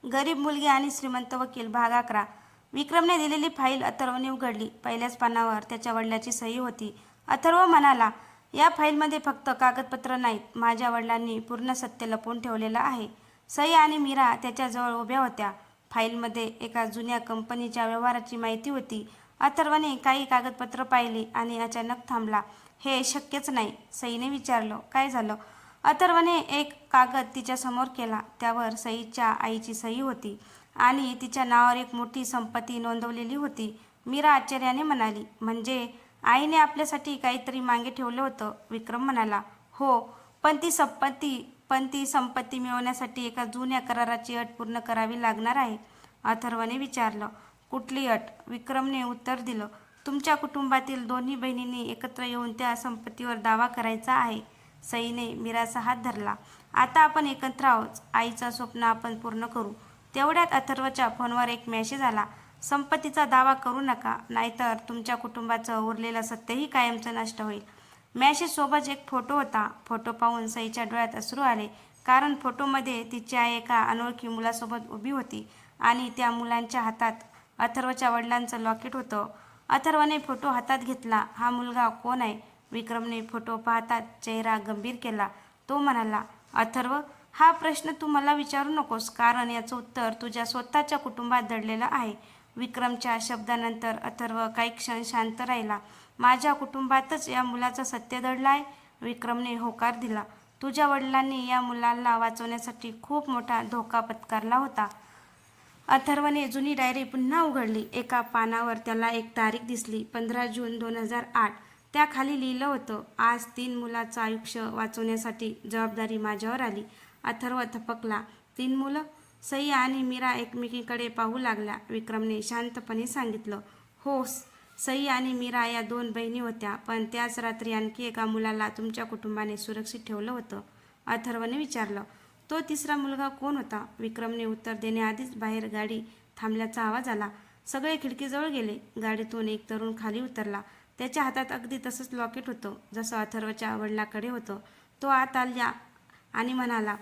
गरीब मुलगी आणि श्रीमंत वकील भाग 11. विक्रमने दिलेली फाईल अथर्वने उघडली. पहिल्याच पानावर त्याच्या वडिलांची सही होती. अथर्व म्हणाला, या फाईलमध्ये फक्त कागदपत्र नाहीत, माझ्या वडिलांनी पूर्ण सत्य लपवून ठेवलेलं आहे. सई आणि मीरा त्याच्याजवळ उभ्या होत्या. फाईलमध्ये एका जुन्या कंपनीच्या व्यवहाराची माहिती होती. अथर्वने काही कागदपत्र पाहिली आणि अचानक थांबला. हे शक्यच नाही. सईने विचारलं, काय झालं? अथर्वने एक कागद तिच्या समोर केला. त्यावर सईच्या आईची सही होती आणि तिच्या नावावर एक मोठी संपत्ती नोंदवलेली होती. मीरा आश्चर्याने म्हणाली, म्हणजे आईने आपल्यासाठी काहीतरी मागे ठेवलं होतं? विक्रम म्हणाला, हो, पण ती संपत्ती मिळवण्यासाठी एका जुन्या कराराची अट पूर्ण करावी लागणार आहे. अथर्वने विचारलं, कुठली अट? विक्रमने उत्तर दिलं, तुमच्या कुटुंबातील दोन्ही बहिणींनी एकत्र येऊन त्या संपत्तीवर दावा करायचा आहे. सईने मीराचा हात धरला. आता आपण एकत्र आहोत. आईचं स्वप्न आपण पूर्ण करू. तेवढ्यात अथर्वच्या फोनवर एक मेसेज आला, संपत्तीचा दावा करू नका, नाहीतर तुमच्या कुटुंबाचं उरलेलं सत्यही कायमचं नष्ट होईल. मेसेजसोबत एक फोटो होता. फोटो पाहून सईच्या डोळ्यात अश्रू आले, कारण फोटोमध्ये तिची आई एका अनोळखी मुलासोबत उभी होती आणि त्या मुलांच्या हातात अथर्वच्या वडिलांचं लॉकेट होतं. अथर्वने फोटो हातात घेतला. हा मुलगा कोण आहे? विक्रमने फोटो पाहताच चेहरा गंभीर केला. तो म्हणाला, अथर्व, हा प्रश्न तू मला विचारू नकोस, कारण याचं उत्तर तुझ्या स्वतःच्या कुटुंबात दडलेलं आहे. विक्रमच्या शब्दानंतर अथर्व काही क्षण शांत राहिला. माझ्या कुटुंबातच या मुलाचं सत्य दडलं आहे? विक्रमने होकार दिला. तुझ्या वडिलांनी या मुलाला वाचवण्यासाठी खूप मोठा धोका पत्करला होता. अथर्वने जुनी डायरी पुन्हा उघडली. एका पानावर त्याला एक तारीख दिसली, 15 जून 2008. त्याखाली लिहिलं होतं, आज 3 मुलाचं आयुष्य वाचवण्यासाठी जबाबदारी माझ्यावर आली. अथर्व थपकला. 3 मुलं? सई आणि मीरा एकमेकींकडे पाहू लागल्या. विक्रमने शांतपणे सांगितलं, हो, सई आणि मीरा या 2 बहिणी होत्या, पण त्याच रात्री आणखी एका मुलाला तुमच्या कुटुंबाने सुरक्षित ठेवलं होतं. अथर्वने विचारलं, तो तिसरा मुलगा कोण होता? विक्रमने उत्तर देण्याआधीच बाहेर गाडी थांबल्याचा आवाज आला. सगळे खिडकीजवळ गेले. गाडीतून एक तरुण खाली उतरला. त्याच्या हातात अगदी तसंच लॉकेट होतं, जसं अथर्वच्या वडिलांकडे होतं. तो आत आला आणि म्हणाला,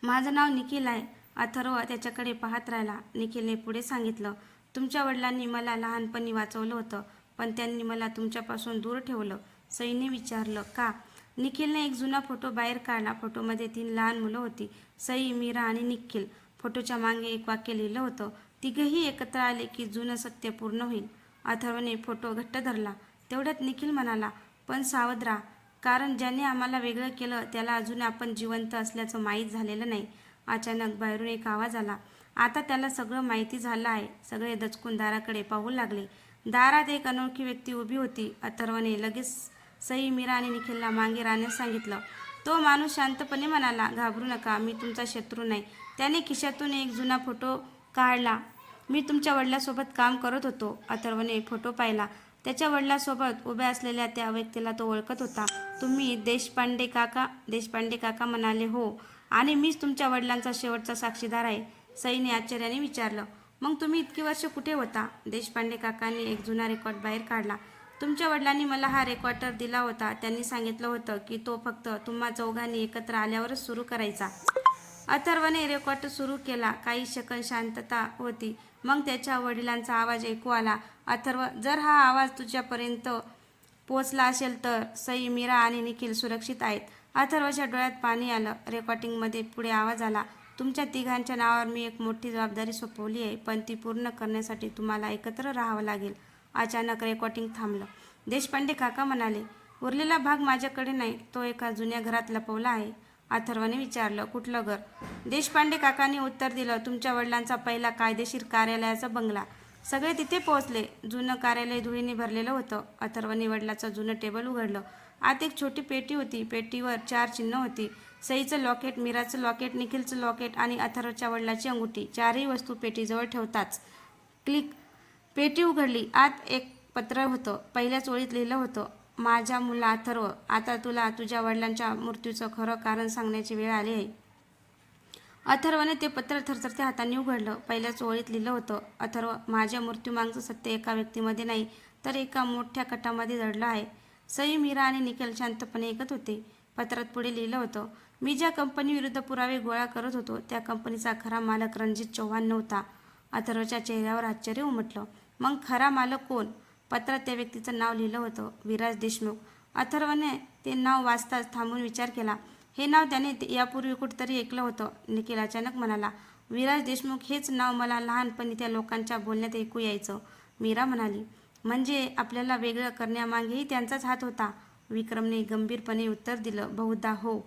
माझं नाव निखिल आहे. अथर्व त्याच्याकडे पाहत राहिला. निखिलने पुढे सांगितलं, तुमच्या वडिलांनी मला लहानपणी वाचवलं होतं, पण त्यांनी मला तुमच्यापासून दूर ठेवलं. सईने विचारलं, का? निखिलने एक जुना फोटो बाहेर काढला. फोटोमध्ये 3 लहान मुलं होती, सई, मीरा आणि निखिल. फोटोच्या मागे एक वाक्य लिहिलं होतं, तिघंही एकत्र आले की जुनं सत्य पूर्ण होईल. अथर्वने फोटो घट्ट धरला. तेवढ्यात निखिल म्हणाला, पण सावध राहा, कारण ज्याने आम्हाला वेगळं केलं त्याला अजून आपण जिवंत असल्याचं माहीत झालेलं नाही. अचानक बाहेरून एक आवाज आला. आता त्याला सगळं माहिती झालं आहे. सगळे दचकून दाराकडे पाहू लागले. दारात एक अनोळखी व्यक्ती उभी होती. अथर्वने लगेच सई, मीरा आणि निखिलला मागे राहण्यास सांगितलं. तो माणूस शांतपणे म्हणाला, घाबरू नका, मी तुमचा शत्रू नाही. त्याने खिशातून एक जुना फोटो काढला. मी तुमच्या वडिलांसोबत काम करत होतो. अथर्वने फोटो पाहिला. त्याच्या वडिलांसोबत उभ्या असलेल्या त्या व्यक्तीला तो ओळखत होता. तुम्ही देशपांडे काका? देशपांडे काका म्हणाले, हो, आणि मीच तुमच्या वडिलांचा शेवटचा साक्षीदार आहे. सईने आश्चर्याने विचारलं, मग तुम्ही इतकी वर्ष कुठे होता? देशपांडे काकांनी एक जुना रेकॉर्ड बाहेर काढला. तुमच्या वडिलांनी मला हा रेकॉर्डर दिला होता. त्यांनी सांगितलं होतं की तो फक्त तुम्हा चौघांनी एकत्र आल्यावरच सुरू करायचा. अथर्वने रेकॉर्ड सुरू केला. काही सेकंद शांतता होती. मग त्याच्या वडिलांचा आवाज ऐकू आला, अथर्व, जर हा आवाज तुझ्यापर्यंत पोचला असेल तर सई, मीरा आणि निखिल सुरक्षित आहेत. अथर्वच्या डोळ्यात पाणी आलं. रेकॉर्डिंगमध्ये पुढे आवाज आला, तुमच्या तिघांच्या नावावर मी एक मोठी जबाबदारी सोपवली आहे, पण ती पूर्ण करण्यासाठी तुम्हाला एकत्र राहावं लागेल. अचानक रेकॉर्डिंग थांबलं. देशपांडे काका म्हणाले, उरलेला भाग माझ्याकडे नाही, तो एका जुन्या घरात लपवला आहे. अथर्वने विचारलं, कुठलं घर? देशपांडे काकांनी उत्तर दिलं, तुमच्या वडिलांचा पहिला कायदेशीर कार्यालयाचा बंगला. सगळे तिथे पोहोचले. जुनं कार्यालय धुळीने भरलेलं होतं. अथर्वने वडिलाचं जुनं टेबल उघडलं. आत एक छोटी पेटी होती. पेटीवर 4 चिन्ह होती, सईचं लॉकेट, मीराचं लॉकेट, निखिलचं लॉकेट आणि अथर्वच्या वडिलाची अंगठी. 4ही वस्तू पेटीजवळ ठेवताच क्लिक, पेटी उघडली. आत एक पत्र होतं. पहिल्याच ओळीत लिहिलं होतं, माझ्या मुला अथर्व, आता तुला तुझ्या वडिलांच्या मृत्यूचं खरं कारण सांगण्याची वेळ आली आहे. अथर्वने ते पत्र थरथरत्या हातांनी उघडलं. पहिल्याच ओळीत लिहिलं होतं, अथर्व, माझ्या मृत्यूमागचं सत्य एका व्यक्तीमध्ये नाही, तर एका मोठ्या कटामध्ये दडलं आहे. सई, मीरा आणि निखिल शांतपणे ऐकत होते. पत्रात पुढे लिहिलं होतं, मी ज्या कंपनीविरुद्ध पुरावे गोळा करत होतो त्या कंपनीचा खरा मालक रणजित चव्हाण नव्हता. अथर्वच्या चेहऱ्यावर आश्चर्य उमटलं. मग खरा मालक कोण? पत्रात त्या व्यक्तीचं नाव लिहिलं होतं, विराज देशमुख. अथर्वने ते नाव वाचताच थांबून विचार केला. हे नाव त्याने यापूर्वी कुठेतरी ऐकलं होतं. निखिल अचानक म्हणाला, विराज देशमुख हेच नाव मला लहानपणी त्या लोकांच्या बोलण्यात ऐकू यायचं. मीरा म्हणाली, म्हणजे आपल्याला वेगळं करण्यामागेही त्यांचाच हात होता? विक्रमने गंभीरपणे उत्तर दिलं, बहुधा हो,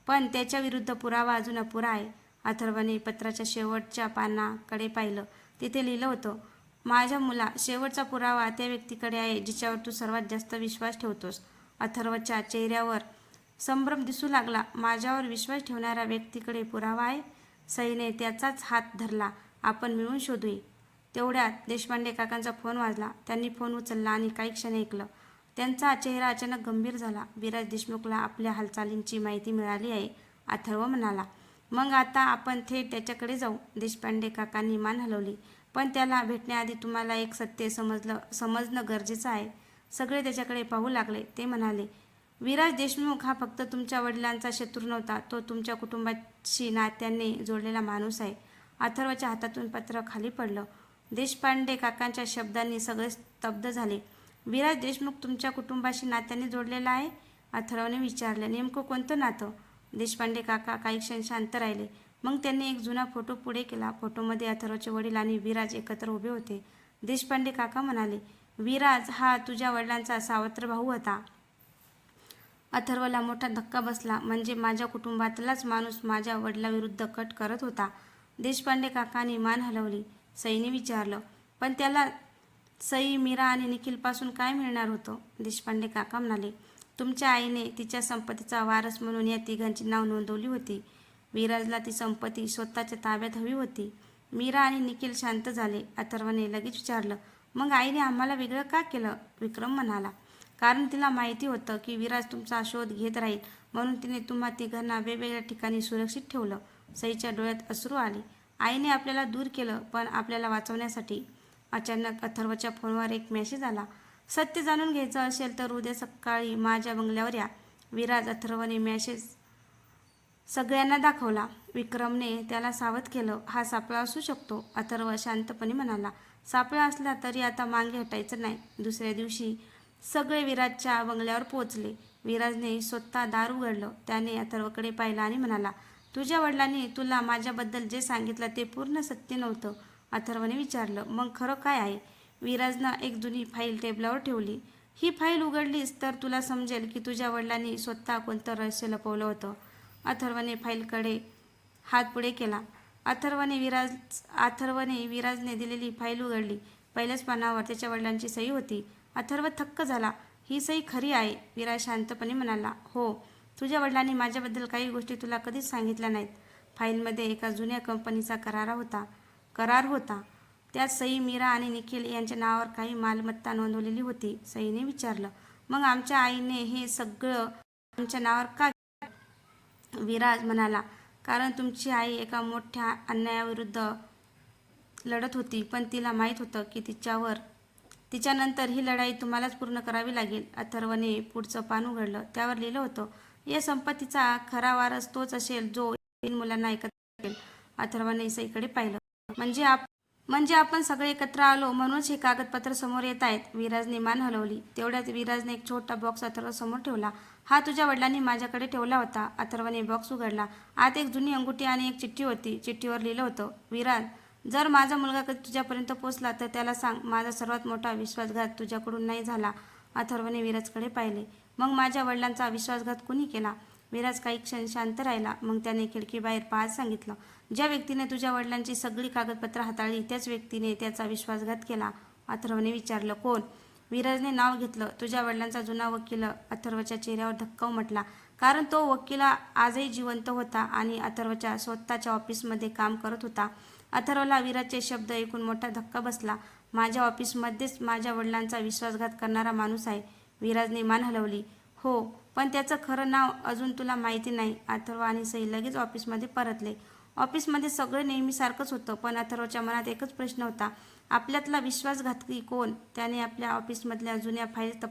पण त्याच्याविरुद्ध पुरावा अजून अपुरा आहे. अथर्वने पत्राच्या शेवटच्या पानाकडे पाहिलं. तिथे लिहिलं होतं, माझ्या मुला, शेवटचा पुरावा त्या व्यक्तीकडे आहे जिच्यावर तू सर्वात जास्त विश्वास ठेवतोस. अथर्वच्या चेहऱ्यावर संभ्रम दिसू लागला. माझ्यावर विश्वास ठेवणाऱ्या व्यक्तीकडे पुरावा आहे? सईने त्याचाच हात धरला. आपण मिळून शोधूया. तेवढ्यात देशपांडे काकांचा फोन वाजला. त्यांनी फोन उचलला आणि काही क्षण ऐकलं. त्यांचा चेहरा अचानक गंभीर झाला. विराज देशमुखला आपल्या हालचालींची माहिती मिळाली आहे, अथर्व म्हणाला. मग आता आपण थेट त्याच्याकडे जाऊ. देशपांडे काकांनी मान हलवली. पण त्याला भेटण्याआधी तुम्हाला एक सत्य समजणं गरजेचं आहे. सगळे त्याच्याकडे पाहू लागले. ते म्हणाले, विराज देशमुख हा फक्त तुमच्या वडिलांचा शत्रू नव्हता, तो तुमच्या कुटुंबाशी नात्याने जोडलेला माणूस आहे. अथर्वच्या हातातून पत्र खाली पडलं. देशपांडे काकांच्या शब्दांनी सगळे स्तब्ध झाले. विराज देशमुख तुमच्या कुटुंबाशी नात्याने जोडलेला आहे? अथर्वने विचारलं. नेमकं कोणतं नातं? देशपांडे काका काही क्षण शांत राहिले. मग त्यांनी एक जुना फोटो पुढे केला. फोटोमध्ये अथर्वचे वडील आणि विराज एकत्र उभे होते. देशपांडे काका म्हणाले, विराज हा तुझ्या वडिलांचा सावत्र भाऊ होता. अथर्वला मोठा धक्का बसला. म्हणजे माझ्या कुटुंबातलाच माणूस माझ्या वडिलाविरुद्ध कट करत होता. देशपांडे काकांनी मान हलवली. सईने विचारलं, पण त्याला सई, मीरा आणि निखिलपासून काय मिळणार होतं? देशपांडे काका म्हणाले, तुमच्या आईने तिच्या संपत्तीचा वारस म्हणून या तिघांची नाव नोंदवली होती. विराजला ती संपत्ती स्वतःच्या ताब्यात हवी होती. मीरा आणि निखिल शांत झाले. अथर्वने लगेच विचारलं, मग आईने आम्हाला वेगळं का केलं? विक्रम म्हणाला, कारण तिला माहिती होतं की विराज तुमचा शोध घेत राहील, म्हणून तिने तुम्हा तिघांना वेगवेगळ्या ठिकाणी सुरक्षित ठेवलं. सईच्या डोळ्यात अश्रू आले. आईने आपल्याला दूर केलं, पण आपल्याला वाचवण्यासाठी. अचानक अथर्वच्या फोनवर एक मेसेज आला. सत्य जाणून घ्यायचं असेल तर उद्या सकाळी माझ्या बंगल्यावर या. विराज. अथर्वने मेसेज सगळ्यांना दाखवला. विक्रमने त्याला सावध केलं. हा सापळा असू शकतो. अथर्व शांतपणे म्हणाला, सापळा असला तरी आता मागे हटायचं नाही. दुसऱ्या दिवशी सगळे विराजच्या बंगल्यावर पोहोचले. विराजने स्वतः दार उघडलं. त्याने अथर्वकडे पाहिलं आणि म्हणाला, तुझ्या वडिलांनी तुला माझ्याबद्दल जे सांगितलं ते पूर्ण सत्य नव्हतं. अथर्वने विचारलं, मग खरं काय आहे? विराजनं एक जुनी फाईल टेबलावर ठेवली. ही फाईल उघडलीस तर तुला समजेल की तुझ्या वडिलांनी स्वतः कोणतं रहस्य लपवलं होतं. अथर्वने फाईलकडे हात पुढे केला. अथर्वने विराजने दिलेली फाईल उघडली. पहिल्याच पानावर त्याच्या वडिलांची सही होती. अथर्व थक्क झाला. ही सही खरी आहे? विराज शांतपणे म्हणाला, हो, तुझ्या वडिलांनी माझ्याबद्दल काही गोष्टी तुला कधीच सांगितल्या नाहीत. फाईलमध्ये एका जुन्या कंपनीचा करार होता. त्यात सई, मीरा आणि निखिल यांच्या नावावर काही मालमत्ता नोंदवलेली होती. सईने विचारलं, मग आमच्या आईने हे सगळं आमच्या नावावर का? विराज म्हणाला, कारण तुमची आई एका मोठ्या अन्यायाविरुद्ध लढत होती, पण तिला माहीत होतं की तिच्यानंतर ही लढाई तुम्हालाच पूर्ण करावी लागेल. अथर्वने पुढचं पान उघडलं. त्यावर लिहिलं होतं, या संपत्तीचा खरा वारस तोच असेल जो 3 मुलांना एकत्र करेल. अथर्वने सईकडे पाहिलं. म्हणजे आपण सगळे एकत्र आलो म्हणूनच हे कागदपत्र समोर येत आहेत. विराजने मान हलवली. तेवढ्यात विराजने एक छोटा बॉक्स अथर्व समोर ठेवला. हा तुझ्या वडिलांनी माझ्याकडे ठेवला होता. अथर्वने बॉक्स उघडला. आत एक जुनी अंगठी आणि एक चिठ्ठी होती. चिठ्ठीवर लिहिलं होतं, विराज, जर माझा मुलगा कधी तुझ्यापर्यंत पोचला तर त्याला सांग, माझा सर्वात मोठा विश्वासघात तुझ्याकडून नाही झाला. अथर्वने विराजकडे पाहिले. मग माझ्या वडिलांचा विश्वासघात कुणी केला? विराज काही क्षण शांत राहिला. मग त्याने खिडकीबाहेर पाहत सांगितलं, ज्या व्यक्तीने तुझ्या वडिलांची सगळी कागदपत्र हाताळली त्याच व्यक्तीने त्याचा विश्वासघात केला. अथर्वने विचारलं, कोण? विराजने नाव घेतलं, तुझ्या वडिलांचा जुना वकील. अथर्वच्या चेहऱ्यावर धक्का उमटला, कारण तो वकील आजही जिवंत होता आणि अथर्वच्या स्वतःच्या ऑफिसमध्ये काम करत होता. अथर्वला विराजचे शब्द ऐकून मोठा धक्का बसला. माझ्या ऑफिसमध्येच माझ्या वडिलांचा विश्वासघात करणारा माणूस आहे. विराजने मान हलवली. हो, पण त्याचं खरं नाव अजून तुला माहिती नाही. अथर्व आणि सई लगेच ऑफिसमध्ये परतले. ऑफिसमध्ये सगळं नेहमीसारखंच होतं, पण अथर्वच्या मनात एकच प्रश्न होता, आपल्यातला विश्वासघातकी कोण? त्याने आपल्या ऑफिसमधल्या जुन्या फाईल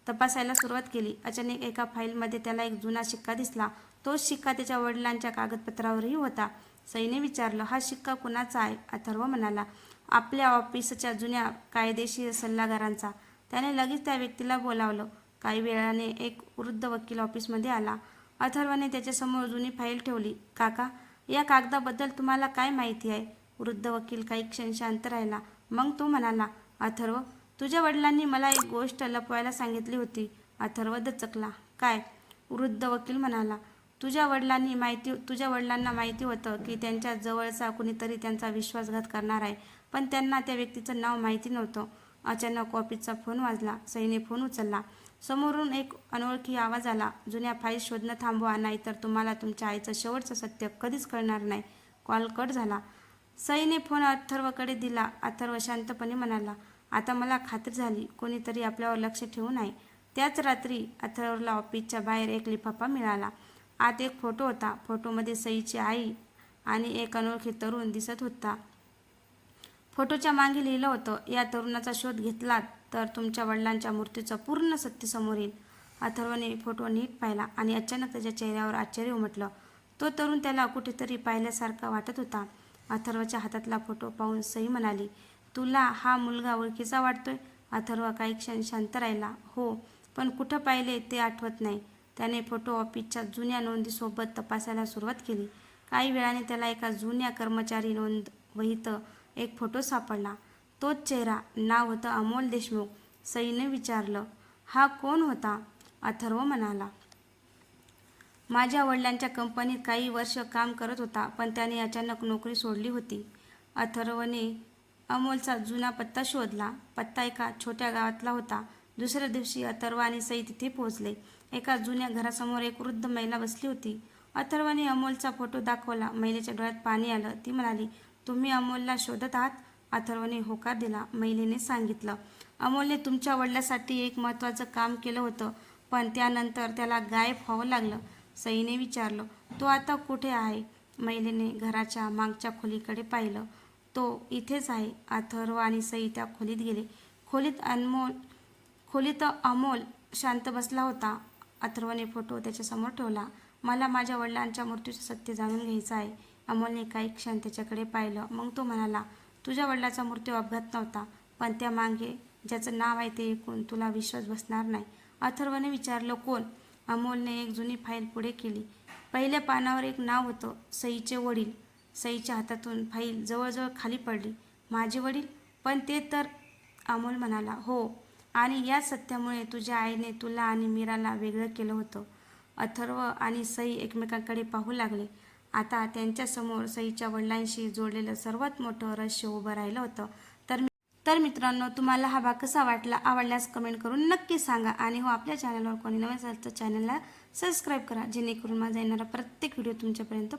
तपासायला सुरुवात केली. अचानक एका फाईलमध्ये त्याला एक जुना शिक्का दिसला. तोच शिक्का त्याच्या वडिलांच्या कागदपत्रावरही होता. सईने विचारलं, हा शिक्का कुणाचा आहे? अथर्व म्हणाला, आपल्या ऑफिसच्या जुन्या कायदेशीर सल्लागारांचा. त्याने लगेच त्या व्यक्तीला बोलावलं. काही वेळाने एक वृद्ध वकील ऑफिसमध्ये आला. अथर्वने त्याच्यासमोर जुनी फाईल ठेवली. काका, या कागदाबद्दल तुम्हाला काय माहिती आहे? वृद्ध वकील काही क्षण शांत राहिला. मग तो म्हणाला, अथर्व, तुझ्या वडिलांनी मला एक गोष्ट लपवायला सांगितली होती. अथर्व दचकला. काय? वृद्ध वकील म्हणाला, तुझ्या वडिलांना माहिती होतं की त्यांच्या जवळचा कुणीतरी त्यांचा विश्वासघात करणार आहे, पण त्यांना त्या व्यक्तीचं नाव माहिती नव्हतं. अचानक ऑफिसचा फोन वाजला. सईने फोन उचलला. समोरून एक अनोळखी आवाज आला, जुन्या फाईल शोधणं थांबवा, नाहीतर तुम्हाला तुमच्या आईचं शेवटचं सत्य कधीच कळणार नाही. कॉल कट झाला. सईने फोन अथर्वकडे दिला. अथर्व शांतपणे म्हणाला, आता मला खात्री झाली, कोणीतरी आपल्यावर लक्ष ठेवून आहे. त्याच रात्री अथर्वला ऑफिसच्या बाहेर एक लिफाफा मिळाला. आत एक फोटो होता. फोटोमध्ये सईची आई आणि एक अनोळखी तरुण दिसत होता. फोटोच्या मागे लिहिलं होतं, या तरुणाचा शोध घेतलात तर तुमच्या वडिलांच्या मृत्यूचं पूर्ण सत्य समोर येईल. अथर्वने फोटो नीट पाहिला आणि अचानक त्याच्या चेहऱ्यावर आश्चर्य उमटलं. तो तरुण त्याला कुठेतरी पाहिल्यासारखा वाटत होता. अथर्वच्या हातातला फोटो पाहून सई म्हणाली, तुला हा मुलगा ओळखीचा वाटतोय? अथर्व काही क्षण शांत राहिला. हो, पण कुठं पाहिले ते आठवत नाही. त्याने फोटो ऑफिसच्या जुन्या नोंदीसोबत तपासायला सुरुवात केली. काही वेळाने त्याला एका जुन्या कर्मचारी नोंद वहीत एक फोटो सापडला. तोच चेहरा, नाव होतं अमोल देशमुख. सईने विचारलं, हा कोण होता? अथर्व म्हणाला, माझ्या वडिलांच्या कंपनीत काही वर्ष काम करत होता, पण त्याने अचानक नोकरी सोडली होती. अथर्वने अमोलचा जुना पत्ता शोधला. पत्ता एका छोट्या गावातला होता. दुसऱ्या दिवशी अथर्व आणि सई तिथे पोहोचले. एका जुन्या घरासमोर एक वृद्ध महिला बसली होती. अथर्वने अमोलचा फोटो दाखवला. महिलेच्या डोळ्यात पाणी आलं. ती म्हणाली, तुम्ही अमोलला शोधत आहात? अथर्वने होकार दिला. महिलेने सांगितलं, अमोलने तुमच्या वडिलांसाठी एक महत्त्वाचं काम केलं होतं, पण त्यानंतर त्याला गायब व्हावं लागलं. सईने विचारलं, तो आता कुठे आहे? महिलेने घराच्या मागच्या खोलीकडे पाहिलं. तो इथेच आहे. अथर्व आणि सई त्या खोलीत गेले. खोलीत अमोल शांत बसला होता. अथर्वने फोटो त्याच्यासमोर ठेवला. मला माझ्या वडिलांच्या मृत्यूचं सत्य जाणून घ्यायचं आहे. अमोलने काही क्षण त्याच्याकडे पाहिलं. मग तो म्हणाला, तुझ्या वडिलाचा मृत्यू अपघात नव्हता, पण त्यामागे ज्याचं नाव आहे ते ऐकून तुला विश्वास बसणार नाही. अथर्वने विचारलं, कोण? अमोलने एक जुनी फाईल पुढे केली. पहिल्या पानावर एक नाव होतं, सईचे वडील. सईच्या हातातून फाईल जवळजवळ खाली पडली. माझे वडील? पण ते तर... अमोल म्हणाला, हो, आणि या सत्यामुळे तुझ्या आईने तुला आणि मीराला वेगळं केलं होतं. अथर्व आणि सई एकमेकांकडे पाहू लागले. आता त्यांच्यासमोर सईच्या वडिलांशी जोडलेलं सर्वात मोठं रहस्य उभं राहिलं होतं. तर मित्रांनो, तुम्हाला हा भाग कसा वाटला? आवडल्यास कमेंट करून नक्की सांगा. आणि हो, आपल्या चॅनलवर कोणी नवीन असेल तर चॅनलला सबस्क्राईब करा, जेणेकरून माझा येणारा प्रत्येक व्हिडिओ तुमच्यापर्यंत